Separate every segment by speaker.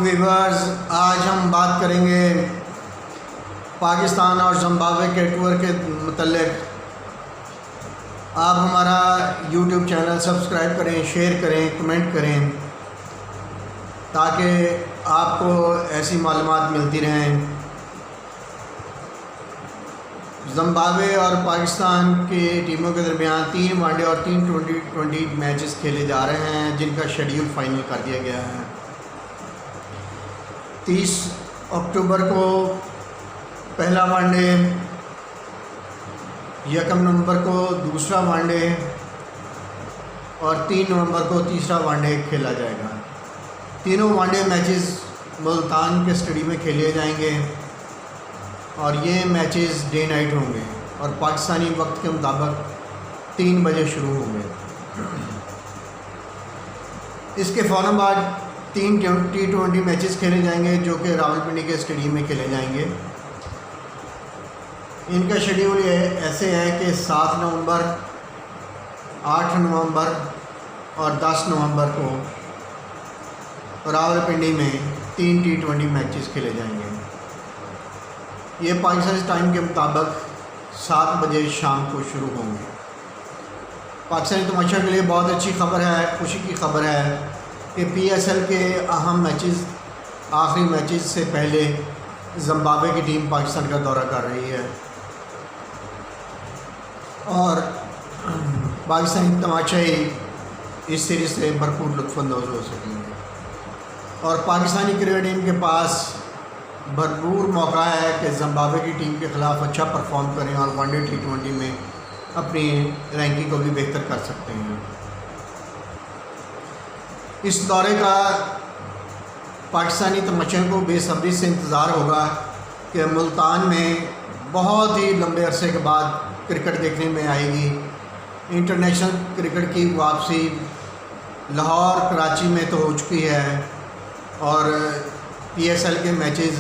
Speaker 1: Viewers, आज हम बात करेंगे पाकिस्तान और ज़िम्बाब्वे के टूर के मतलब। आप हमारा यूट्यूब चैनल सब्सक्राइब करें, शेयर करें, कमेंट करें ताकि आपको ऐसी मालूमात मिलती रहें। ज़िम्बाब्वे और पाकिस्तान की टीमों के दरमियान 3 वनडे और 3 2020 मैचेस खेले जा रहे हैं, जिनका शेड्यूल फाइनल कर दिया गया है। 30 अक्टूबर को पहला वनडे, 1 नवंबर को दूसरा वनडे और 3 नवंबर को तीसरा वनडे खेला जाएगा। तीनों वनडे मैचेस मुल्तान के स्टेडियम में खेले जाएंगे और ये मैचेस डे नाइट होंगे और पाकिस्तानी वक्त के मुताबिक 3 बजे शुरू होंगे। इसके फ़ौरन बाद 3 T20 मैचेस खेले जाएंगे जो कि रावलपिंडी के स्टेडियम में खेले जाएंगे। इनका शेड्यूल ये ऐसे है कि 7 नवंबर, 8 नवंबर और 10 नवंबर को रावलपिंडी में 3 T20 मैचेस खेले जाएंगे। ये पाकिस्तानी टाइम के मुताबिक 7 बजे शाम को शुरू होंगे। पाकिस्तानी तमाशा के लिए बहुत अच्छी खबर है, खुशी की खबर है कि PSL के अहम मैचेस, आखिरी मैचेस से पहले ज़िम्बाब्वे की टीम पाकिस्तान का दौरा कर रही है और पाकिस्तानी तमाशाई इस सीरीज़ से भरपूर लुत्फ़अंदोज़ हो सकेंगे। और पाकिस्तानी क्रिकेट टीम के पास भरपूर मौका है कि ज़िम्बाब्वे की टीम के ख़िलाफ़ अच्छा परफॉर्म करें और वनडे T20 में अपनी रैंकिंग को भी बेहतर कर सकते हैं। इस दौरे का पाकिस्तानी तमाशाइयों को बेसब्री से इंतज़ार होगा कि मुल्तान में बहुत ही लंबे अरसे के बाद क्रिकेट देखने में आएगी। इंटरनेशनल क्रिकेट की वापसी लाहौर, कराची में तो हो चुकी है और PSL के मैचेस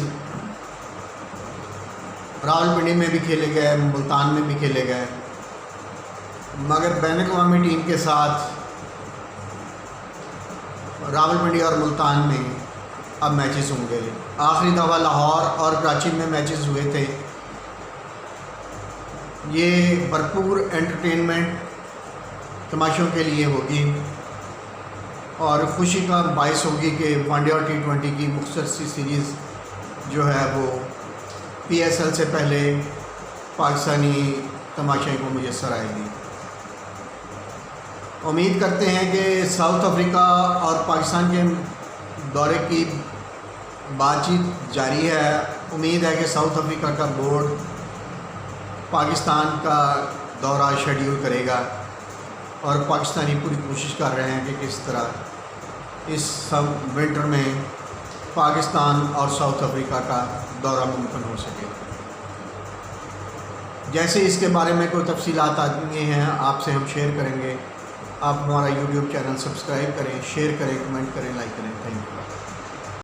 Speaker 1: रावलपिंडी में भी खेले गए, मुल्तान में भी खेले गए, मगर बैन-अ-अक़वामी टीम के साथ रावलपिंडी और मुल्तान में अब मैचेस होंगे। आखिरी दफ़ा लाहौर और कराची में मैचेस हुए थे। ये भरपूर एंटरटेनमेंट तमाशों के लिए होगी और ख़ुशी का बायस होगी कि वनडे और T20 की मुख्तसर सी सीरीज़ जो है वो PSL से पहले पाकिस्तानी तमाशाई को मुयस्सर आएगी। उम्मीद करते हैं कि साउथ अफ्रीका और पाकिस्तान के दौरे की बातचीत जारी है। उम्मीद है कि साउथ अफ्रीका का बोर्ड पाकिस्तान का दौरा शेड्यूल करेगा और पाकिस्तानी पूरी कोशिश कर रहे हैं कि किस तरह इस सब विंटर में पाकिस्तान और साउथ अफ्रीका का दौरा मुमकिन हो सके। जैसे इसके बारे में कोई तफसीलात आती हैं आपसे हम शेयर करेंगे। आप हमारा यूट्यूब चैनल सब्सक्राइब करें, शेयर करें, कमेंट करें, लाइक करें। Thank you.